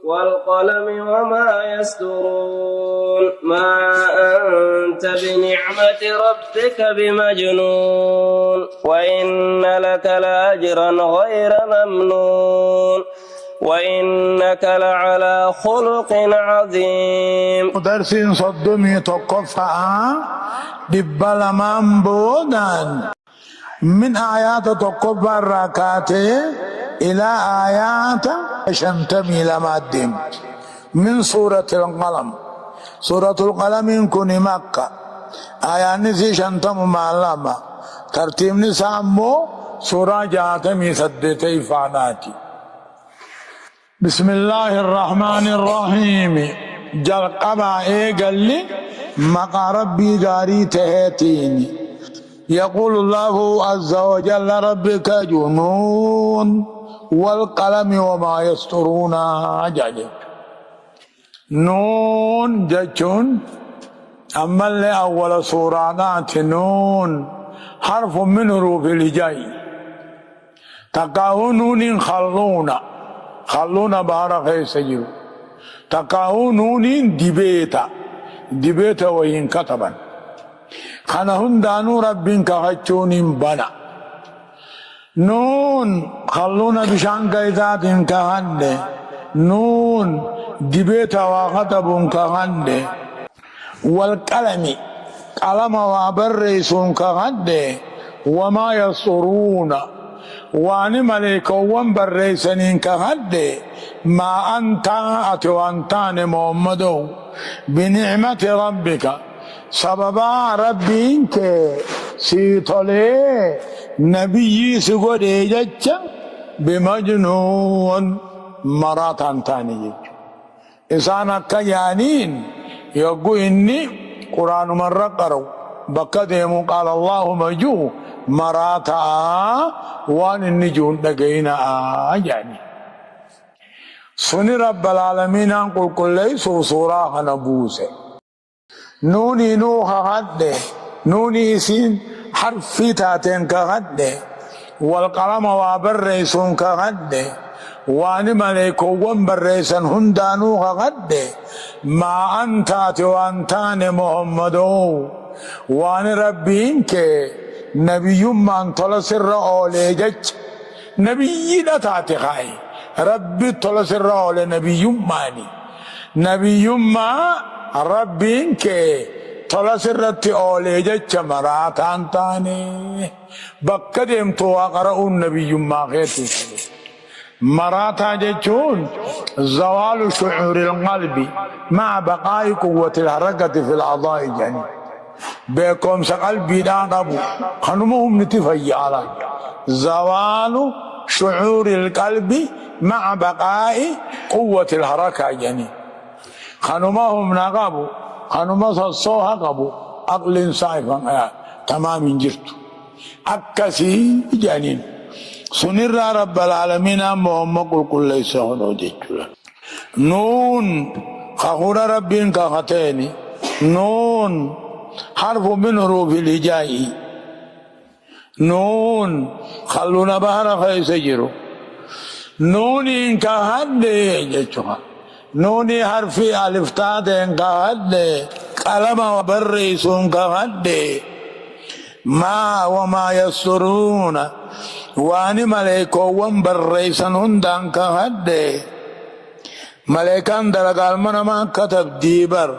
والقلم وما يسطرون ما أنت بنعمة ربك بمجنون وإن لك لأجرا غير ممنون وإنك لعلى خلق عظيم. درس صدمي تقفع دبل مامبودان من آيات تقفع الركعات إلى آيات شنتمي لمادم من سورة القلم. سورة القلم كن مكة آيات نسي شنتم معلمة ترتيب نسامو سورة جاتمي سدتي فعناتي. بسم الله الرحمن الرحيم. جل قبع قال لي مقا ربي جاري تهتيني. يقول الله عز وجل ربك جنون والقلم وما يسطرون جاجب نون جتون أما اللي أول سورة نون حرف من حروف الهجاء تقاو نون خلونا بارك سجل تقاو نون دبيتا وين كتبا خنهن دانو ربين كهچون بنا نون خلونا بشان كيزات كهند نون دبيتا وكتب كهند والقلم قلم وبرسون كهند وما يسطرون وان ملكوان برسنين كهند ما أنت أتوانتان محمد بنعمة ربك سببا ربك سيطلي نبي سيقول إيجاج بمجنون مراتان تاني إنسان كيانين يقول إني قرآن مرة قروا بكدهم قال الله مجو مراتا وان النجون لقينا يعني سني رب العالمين قل كل ليسوا صراحة نبوسه نوني نوها هده نوني سين حرف تاتين كهده والقلم وابرسون كهده وان ملك وبرسن هندانوها هده ما أنت وانتان محمد وان ربينك نبي من تلسر أوليجك نبي لا تاتخاي ربي تلسر أولي نبي ماني نبي ما ربينك تلسرت أوليجك مراتان تاني بكدم تواقرأ النبي ما غيرتي مراتا جتون زوال شعور القلب مع بقاء قوة الحركة في الأعضاء يعني بكم سقلبي دان أبو خنمهم نتفي على زوال شعور القلب مع بقاء قوة الحركة يعني خنمهم نقابو خنم صوها قبو عقل صائفا تمام جرت أكسي جانين سنر رب العالمين محمد كل ليس هنا جيتلا نون خخور ربين كختيني نون حرف من حروف الهجاء نون خلونا بحر فيسجروا نون كهد جيتها نوني حرف ألف تاد كهد قلم وبرسون كهد ما وما يسرون واني ملائكو ومبرسن هندان كهد ملائكان درقال من ما كتب ديبر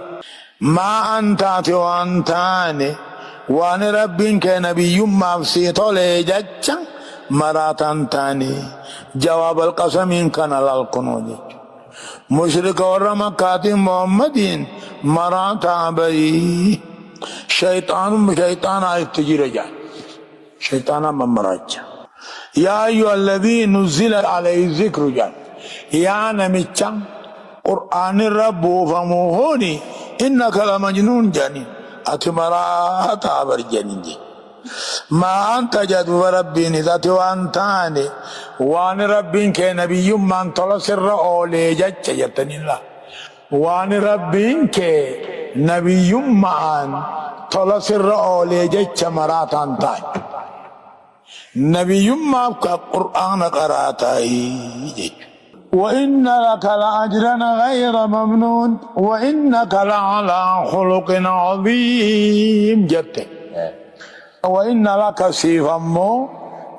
ما أنت وانتاني واني ربين كنبي مفسي طولي جتشا مراتان تاني جواب القسم كان للقنوج مشرك ورما كاتم محمدين مراتا بي شيطان آية تجير جاء شيطان ممراج يا أيها الذي نزل عليه الذكر جاء يا نميتشان قرآن الرب فموهوني إنك لمجنون جانين أتمرات عبر جانين جي ما أنت جدو ربين ذات وانتاني وان ربين كنبي من تلسر أولي جج جتني الله وان ربين كنبي من تلسر أولي جج مرات انتاي نبي ما قرآن قراتاي جج وإن لك لأجرا غير ممنون وإنك لعلى خلق عظيم جت وإن لك سيفا مو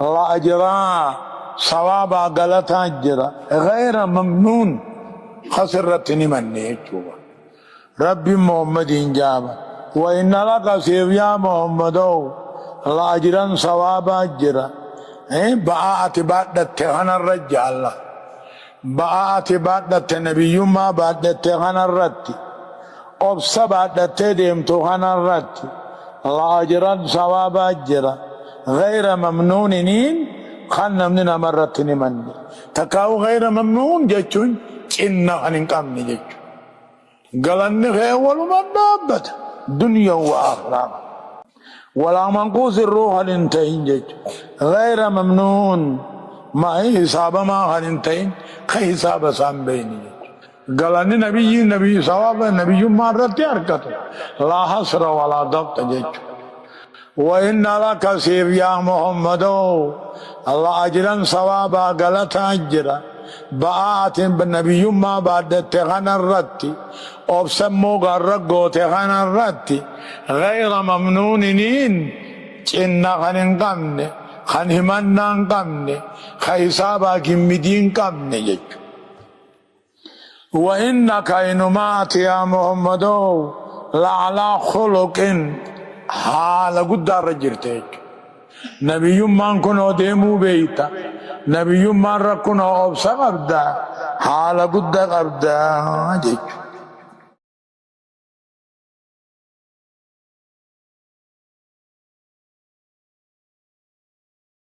لأجرا صوابا غلط أجرا غير ممنون خسرتني مني ربي محمد جابا وإن لك سيف يا محمد لأجرا صوابا أجرا بآت بعد تهنا الرجال بآت بعد النبي ما بعد تهنا الرد أبس بعد تديم تهنا الرد لأجرا صوابا أجرا غير ممنونين خلنا من مرتني مني تكاو غير ممنون جتون إنه هنقامني جتون قالني غير ولما دابت دنيا وآخرة ولا منقوص الروح الانتهين جتون غير ممنون ما هي حساب ما هننتهين حساب سامبيني قالني نبي صواب نبي ما رتي حركته لا حسر ولا ضبط جتون وإن لك سيف يا محمد الله أجرا صوابا غلط أجرا بآت بالنبي ما بعد تغنى الرد أبسمو غرقو تغنى الرد غير ممنونين إنا خنن قمن خنهمنا قمن خيصابا كمدين قمن يج وإنك إنمات يا محمد لعلى خلق حال قدر جرتك نبي من كنو ديمو بيتا نبي من ركنو أبسا قبدا حال قدر قبدا جيك